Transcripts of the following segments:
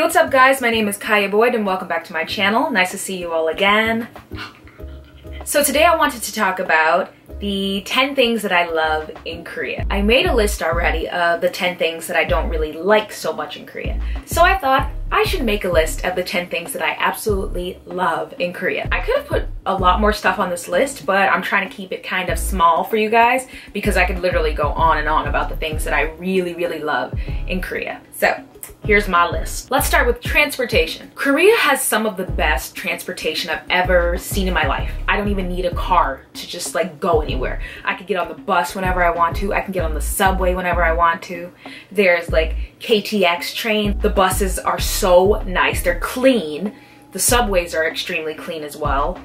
what's up guys? My name is Kiya Boyd and welcome back to my channel. Nice to see you all again. So today I wanted to talk about the 10 things that I love in Korea. I made a list already of the 10 things that I don't really like so much in Korea. So I thought I should make a list of the 10 things that I absolutely love in Korea. I could have put a lot more stuff on this list, but I'm trying to keep it kind of small for you guys because I could literally go on and on about the things that I really love in Korea. So here's my list. Let's start with transportation. Korea has some of the best transportation I've ever seen in my life. I don't even need a car to just like go anywhere. I could get on the bus whenever I want to. I can get on the subway whenever I want to. There's like KTX train. The buses are so nice. They're clean. The subways are extremely clean as well.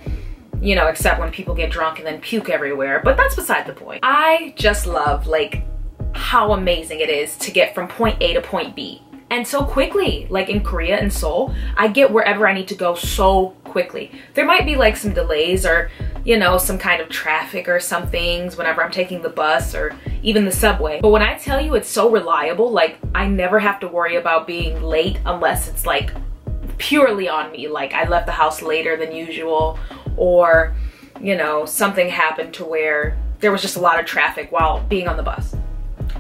You know, except when people get drunk and then puke everywhere, but that's beside the point. I just love like how amazing it is to get from point A to point B. And so quickly, like in Korea and Seoul, I get wherever I need to go so quickly. There might be like some delays or, you know, some kind of traffic or some things whenever I'm taking the bus or even the subway. But when I tell you it's so reliable, like I never have to worry about being late unless it's like purely on me. Like I left the house later than usual or, you know, something happened to where there was just a lot of traffic while being on the bus.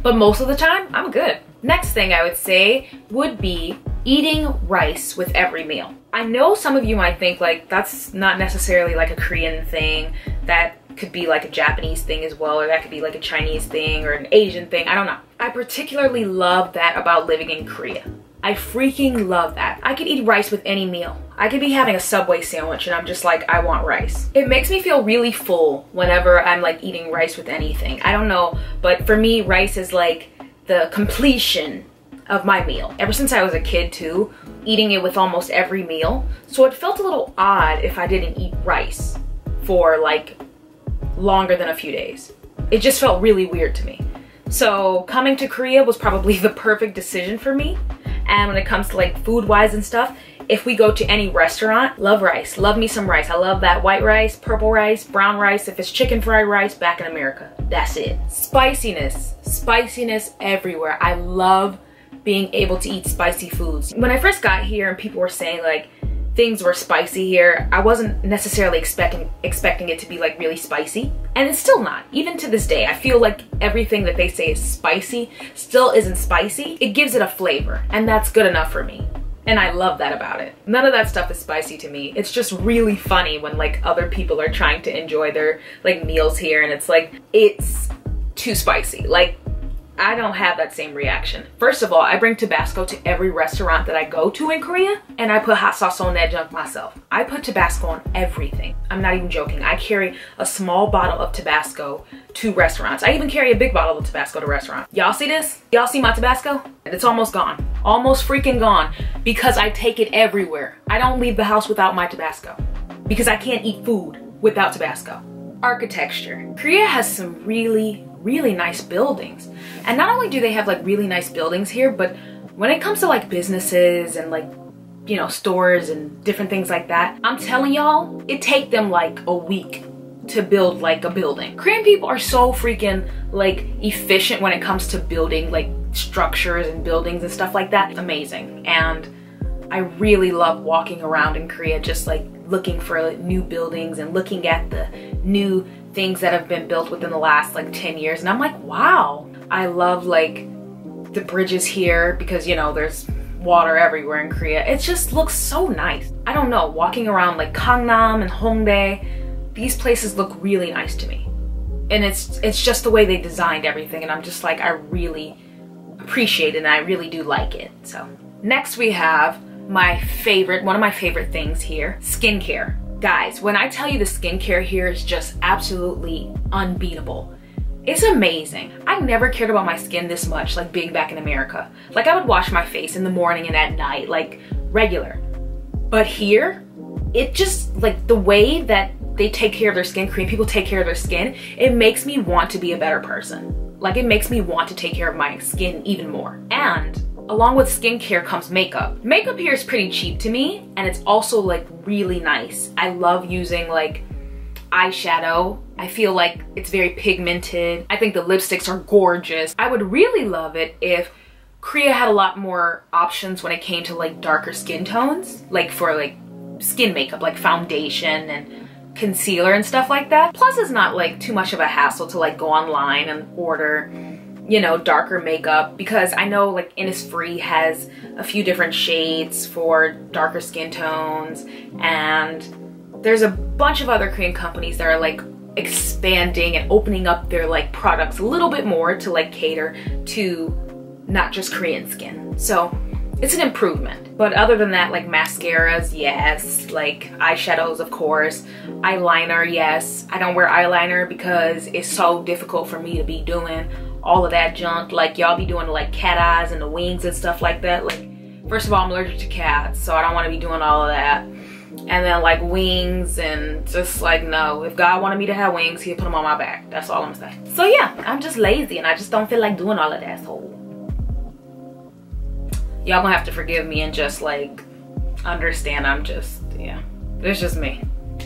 But most of the time, I'm good. Next thing I would say would be eating rice with every meal. I know some of you might think like that's not necessarily like a Korean thing. That could be like a Japanese thing as well, or that could be like a Chinese thing or an Asian thing. I don't know. I particularly love that about living in Korea. I freaking love that. I could eat rice with any meal. I could be having a Subway sandwich and I'm just like, I want rice. It makes me feel really full whenever I'm like eating rice with anything. I don't know, but for me, rice is like the completion of my meal. Ever since I was a kid too, eating it with almost every meal. So it felt a little odd if I didn't eat rice for like longer than a few days. It just felt really weird to me. So coming to Korea was probably the perfect decision for me. And when it comes to like food wise and stuff, if we go to any restaurant, love rice, love me some rice. I love that white rice, purple rice, brown rice. If it's chicken fried rice back in America, that's it. Spiciness, spiciness everywhere. I love being able to eat spicy foods. When I first got here and people were saying like things were spicy here, I wasn't necessarily expecting it to be like really spicy. And it's still not. Even to this day, I feel like everything that they say is spicy still isn't spicy. It gives it a flavor and that's good enough for me. And I love that about it. None of that stuff is spicy to me. It's just really funny when like other people are trying to enjoy their like meals here and it's like, it's too spicy. Like, I don't have that same reaction. First of all, I bring Tabasco to every restaurant that I go to in Korea and I put hot sauce on that junk myself. I put Tabasco on everything. I'm not even joking. I carry a small bottle of Tabasco to restaurants. I even carry a big bottle of Tabasco to restaurants. Y'all see this? Y'all see my Tabasco? It's almost gone. Almost freaking gone because I take it everywhere. I don't leave the house without my Tabasco because I can't eat food without Tabasco. Architecture. Korea has some really nice buildings. And not only do they have like really nice buildings here, but when it comes to like businesses and like, you know, stores and different things like that, I'm telling y'all, it take them like a week to build like a building. Korean people are so freaking like efficient when it comes to building like structures and buildings and stuff like that. It's amazing. And I really love walking around in Korea, just like looking for like, new buildings and looking at the new things that have been built within the last like 10 years. And I'm like, wow. I love like the bridges here because, you know, there's water everywhere in Korea. It just looks so nice. I don't know, walking around like Gangnam and Hongdae, these places look really nice to me. And it's just the way they designed everything. And I'm just like, I really appreciate it and I really do like it. So next we have my favorite, one of my favorite things here, skincare. Guys, when I tell you the skincare here is just absolutely unbeatable. It's amazing. I never cared about my skin this much, like being back in America. Like I would wash my face in the morning and at night, like regular. But here, it just, like the way that they take care of their skin, Korean people take care of their skin, it makes me want to be a better person. Like it makes me want to take care of my skin even more. And along with skincare comes makeup. Makeup here is pretty cheap to me and it's also like really nice. I love using like eyeshadow. I feel like it's very pigmented. I think the lipsticks are gorgeous. I would really love it if Korea had a lot more options when it came to like darker skin tones, like for like skin makeup, like foundation and concealer and stuff like that. Plus it's not like too much of a hassle to like go online and order, you know, darker makeup, because I know like Innisfree has a few different shades for darker skin tones, and there's a bunch of other Korean companies that are like expanding and opening up their like products a little bit more to like cater to not just Korean skin. So it's an improvement. But other than that, like mascaras, yes. Like eyeshadows, of course. Eyeliner, yes. I don't wear eyeliner because it's so difficult for me to be doing all of that junk. Like y'all be doing like cat eyes and the wings and stuff like that. Like, first of all, I'm allergic to cats, so I don't want to be doing all of that. And then like wings, and just like, no. If God wanted me to have wings, he'll put them on my back. That's all I'm saying. So yeah, I'm just lazy and I just don't feel like doing all of that. So y'all gonna have to forgive me and just like understand I'm just, yeah, it's just me.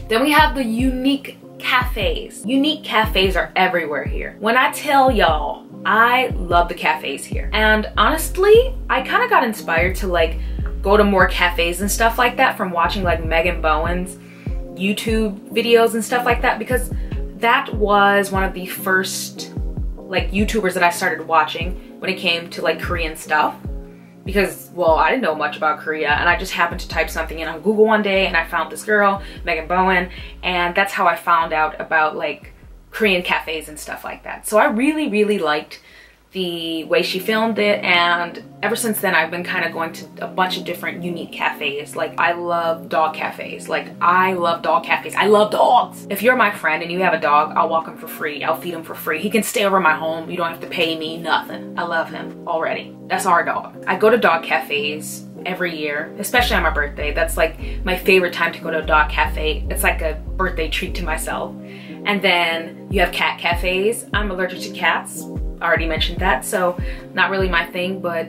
Then we have the unique cafes. Unique cafes are everywhere here. When I tell y'all, I love the cafes here. And honestly, I kind of got inspired to like go to more cafes and stuff like that from watching like Megan Bowen's YouTube videos and stuff like that, because that was one of the first like YouTubers that I started watching when it came to like Korean stuff. Because, well, I didn't know much about Korea, and I just happened to type something in on Google one day and I found this girl, Megan Bowen, and that's how I found out about like Korean cafes and stuff like that. So I really, really liked the way she filmed it, and ever since then I've been kind of going to a bunch of different unique cafes. Like I love dog cafes. Like I love dog cafes. I love dogs. If you're my friend and you have a dog, I'll walk him for free. I'll feed him for free. He can stay over my home. You don't have to pay me nothing. I love him already. That's our dog. I go to dog cafes every year, especially on my birthday. That's like my favorite time to go to a dog cafe. It's like a birthday treat to myself. And then you have cat cafes. I'm allergic to cats. I already mentioned that, so not really my thing, but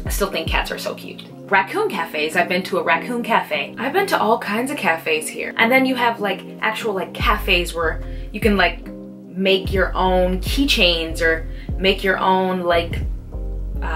I still think cats are so cute. Raccoon cafes. I've been to a raccoon cafe. I've been to all kinds of cafes here. And then you have like actual like cafes where you can like make your own keychains or make your own like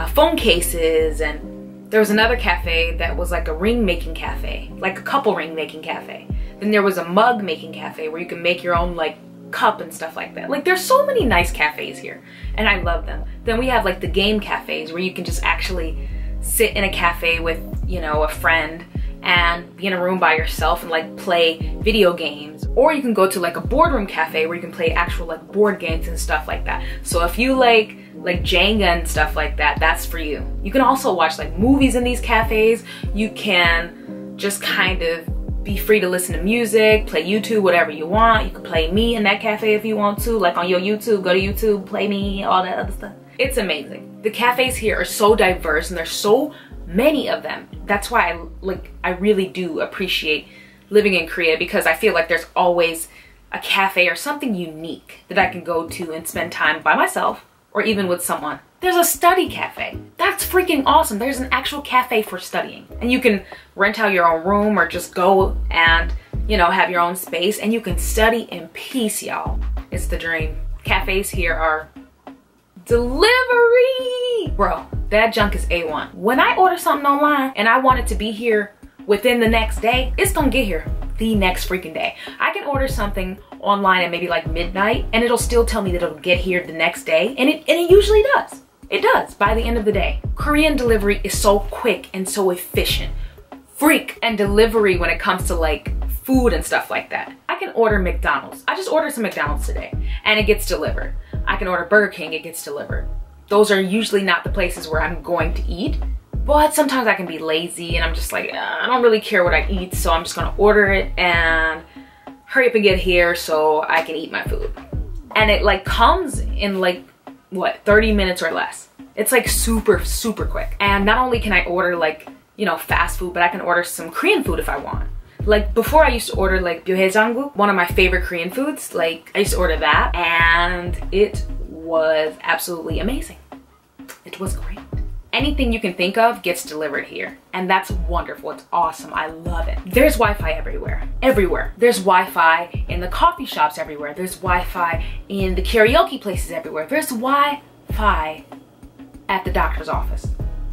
phone cases. And there was another cafe that was like a ring making cafe, like a couple ring making cafe. Then there was a mug making cafe where you can make your own like cup and stuff like that. Like there's so many nice cafes here and I love them. Then we have like the game cafes where you can just actually sit in a cafe with, you know, a friend and be in a room by yourself and like play video games. Or you can go to like a boardroom cafe where you can play actual like board games and stuff like that. So if you like Jenga and stuff like that, that's for you. You can also watch like movies in these cafes. You can just kind of be free to listen to music, play YouTube, whatever you want. You can play me in that cafe if you want to, like on your YouTube, go to YouTube, play me, all that other stuff. It's amazing. The cafes here are so diverse and there's so many of them. That's why I really do appreciate living in Korea, because I feel like there's always a cafe or something unique that I can go to and spend time by myself or even with someone. There's a study cafe. That's freaking awesome. There's an actual cafe for studying. And you can rent out your own room or just go and, you know, have your own space and you can study in peace, y'all. It's the dream. Cafes here are delivery. Bro, that junk is A1. When I order something online and I want it to be here within the next day, it's gonna get here the next freaking day. I can order something online at maybe like midnight and it'll still tell me that it'll get here the next day, and it usually does. It does by the end of the day. Korean delivery is so quick and so efficient. Freak and delivery when it comes to like food and stuff like that. I can order McDonald's. I just ordered some McDonald's today and it gets delivered. I can order Burger King, it gets delivered. Those are usually not the places where I'm going to eat, but sometimes I can be lazy and I'm just like, I don't really care what I eat, so I'm just gonna order it and hurry up and get here so I can eat my food. And it like comes in like, what, 30 minutes or less. It's like super, super quick. And not only can I order like, you know, fast food, but I can order some Korean food if I want. Like before I used to order like bbyohaejanguk, one of my favorite Korean foods. Like I used to order that and it was absolutely amazing. It was great. Anything you can think of gets delivered here. And that's wonderful. It's awesome. I love it. There's Wi-Fi everywhere. Everywhere. There's Wi-Fi in the coffee shops everywhere. There's Wi-Fi in the karaoke places everywhere. There's Wi-Fi at the doctor's office.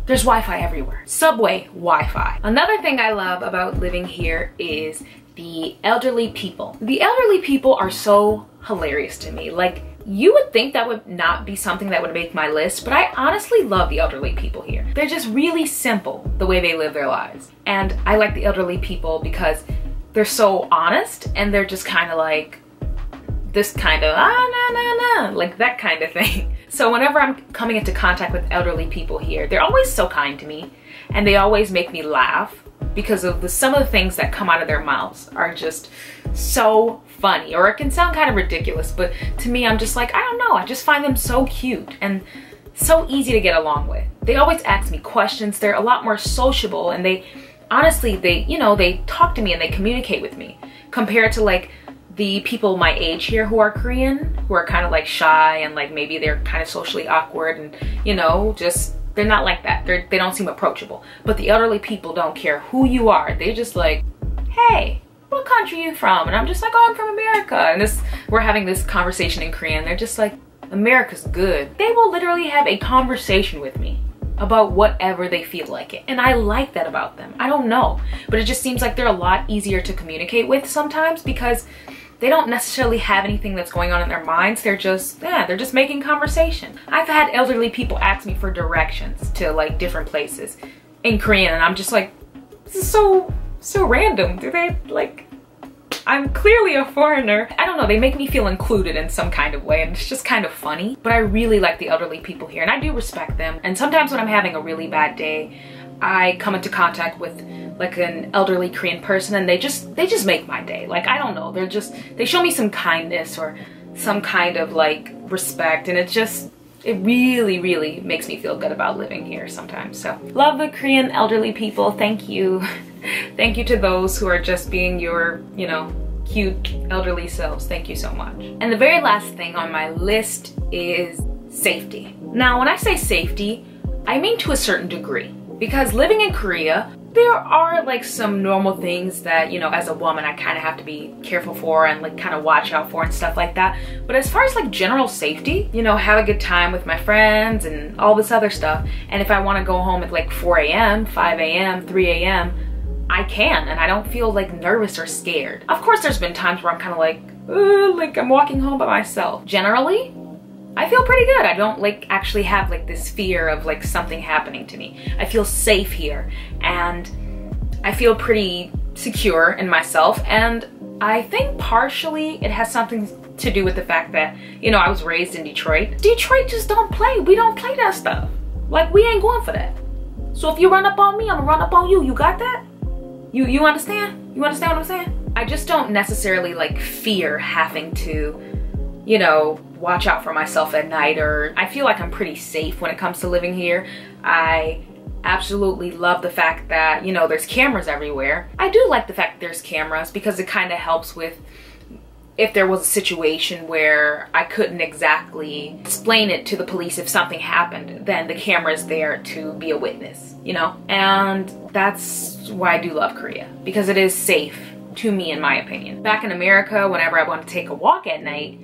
There's Wi-Fi everywhere. Subway Wi-Fi. Another thing I love about living here is the elderly people. The elderly people are so hilarious to me. Like, you would think that would not be something that would make my list, but I honestly love the elderly people here. They're just really simple the way they live their lives. And I like the elderly people because they're so honest, and they're just kind of like this kind of like that kind of thing. So whenever I'm coming into contact with elderly people here, they're always so kind to me, and they always make me laugh because of some of the things that come out of their mouths are just so funny, or it can sound kind of ridiculous, but to me, I'm just like, I don't know, I just find them so cute and so easy to get along with. They always ask me questions. They're a lot more sociable, and they honestly, they talk to me and they communicate with me compared to like the people my age here who are Korean, who are kind of like shy and like maybe they're kind of socially awkward and just they're not like that. They don't seem approachable. But the elderly people don't care who you are. They're just like, hey, what country are you from? And I'm just like, oh, I'm from America. And we're having this conversation in Korean. They're just like, America's good. They will literally have a conversation with me about whatever they feel like it. And I like that about them. I don't know, but it just seems like they're a lot easier to communicate with sometimes because they don't necessarily have anything that's going on in their minds. They're just making conversation. I've had elderly people ask me for directions to like different places in Korean, and I'm just like, this is so random. Do they like, I'm clearly a foreigner. I don't know, they make me feel included in some kind of way, and it's just kind of funny. But I really like the elderly people here, and I do respect them. And sometimes when I'm having a really bad day, I come into contact with like an elderly Korean person, and they just make my day. Like, I don't know, they show me some kindness or some kind of like respect, and it really makes me feel good about living here sometimes. So love the Korean elderly people. Thank you. Thank you to those who are just being your, cute elderly selves. Thank you so much. And the very last thing on my list is safety. Now, when I say safety, I mean to a certain degree, because living in Korea, there are like some normal things that, as a woman, I kind of have to be careful for and like kind of watch out for and stuff like that. But as far as like general safety, have a good time with my friends and all this other stuff. And if I want to go home at like 4 a.m., 5 a.m., 3 a.m., I can, and I don't feel like nervous or scared. Of course, there's been times where I'm kind of like I'm walking home by myself. Generally, I feel pretty good. I don't like actually have like this fear of like something happening to me. I feel safe here, and I feel pretty secure in myself. And I think partially it has something to do with the fact that, I was raised in Detroit. Detroit just don't play. We don't play that stuff. Like, we ain't going for that. So if you run up on me, I'm gonna run up on you. You got that? You understand? You understand what I'm saying? I just don't necessarily like fear having to, watch out for myself at night, or I feel like I'm pretty safe when it comes to living here. I absolutely love the fact that, there's cameras everywhere. I do like the fact that there's cameras because it kind of helps with if there was a situation where I couldn't exactly explain it to the police if something happened, then the camera's there to be a witness, And that's why I do love Korea, because it is safe to me, in my opinion. Back in America, whenever I want to take a walk at night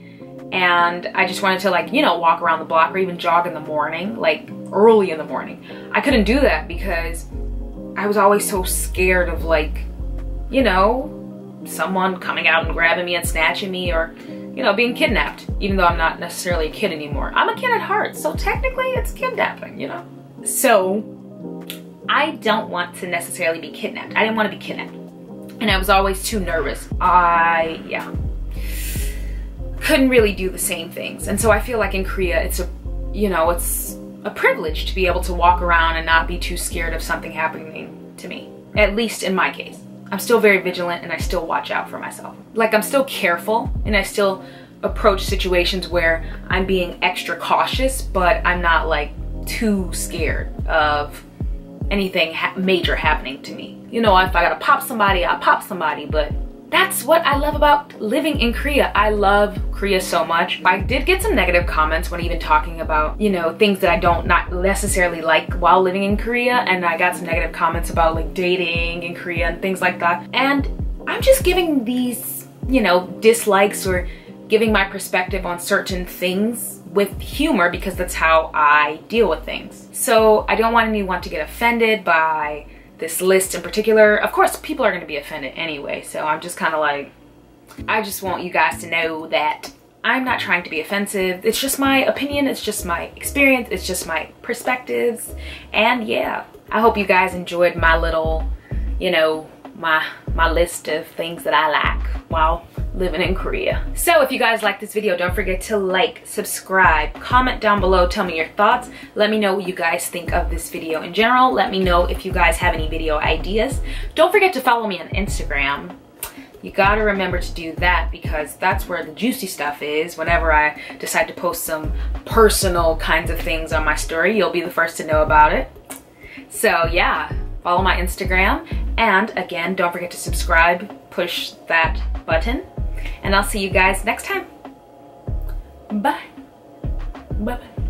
and I just wanted to like, walk around the block or even jog in the morning, like early in the morning, I couldn't do that because I was always so scared of like, someone coming out and grabbing me and snatching me, or being kidnapped, even though I'm not necessarily a kid anymore. I'm a kid at heart, so technically it's kidnapping, So I don't want to necessarily be kidnapped. I didn't want to be kidnapped, and I was always too nervous. Couldn't really do the same things. And so I feel like in Korea it's a privilege to be able to walk around and not be too scared of something happening to me, at least in my case. I'm still very vigilant, and I still watch out for myself. Like, I'm still careful, and I still approach situations where I'm being extra cautious, but I'm not like too scared of anything major happening to me. If I gotta pop somebody, I'll pop somebody, but that's what I love about living in Korea. I love Korea so much. I did get some negative comments when even talking about, things that I don't not necessarily like while living in Korea, and I got some negative comments about like dating in Korea and things like that. And I'm just giving these, dislikes or giving my perspective on certain things with humor because that's how I deal with things. So I don't want anyone to get offended by this list in particular. Of course, people are going to be offended anyway, so I'm just kind of like, I just want you guys to know that I'm not trying to be offensive. It's just my opinion, it's just my experience, it's just my perspectives. And yeah, I hope you guys enjoyed my little, you know, my list of things that I like while living in Korea. So if you guys like this video, don't forget to like, subscribe, comment down below, tell me your thoughts. Let me know what you guys think of this video in general. Let me know if you guys have any video ideas. Don't forget to follow me on Instagram. You gotta remember to do that because that's where the juicy stuff is. Whenever I decide to post some personal kinds of things on my story, you'll be the first to know about it. So yeah, follow my Instagram. And again, don't forget to subscribe, push that button, and I'll see you guys next time. Bye. Bye-bye.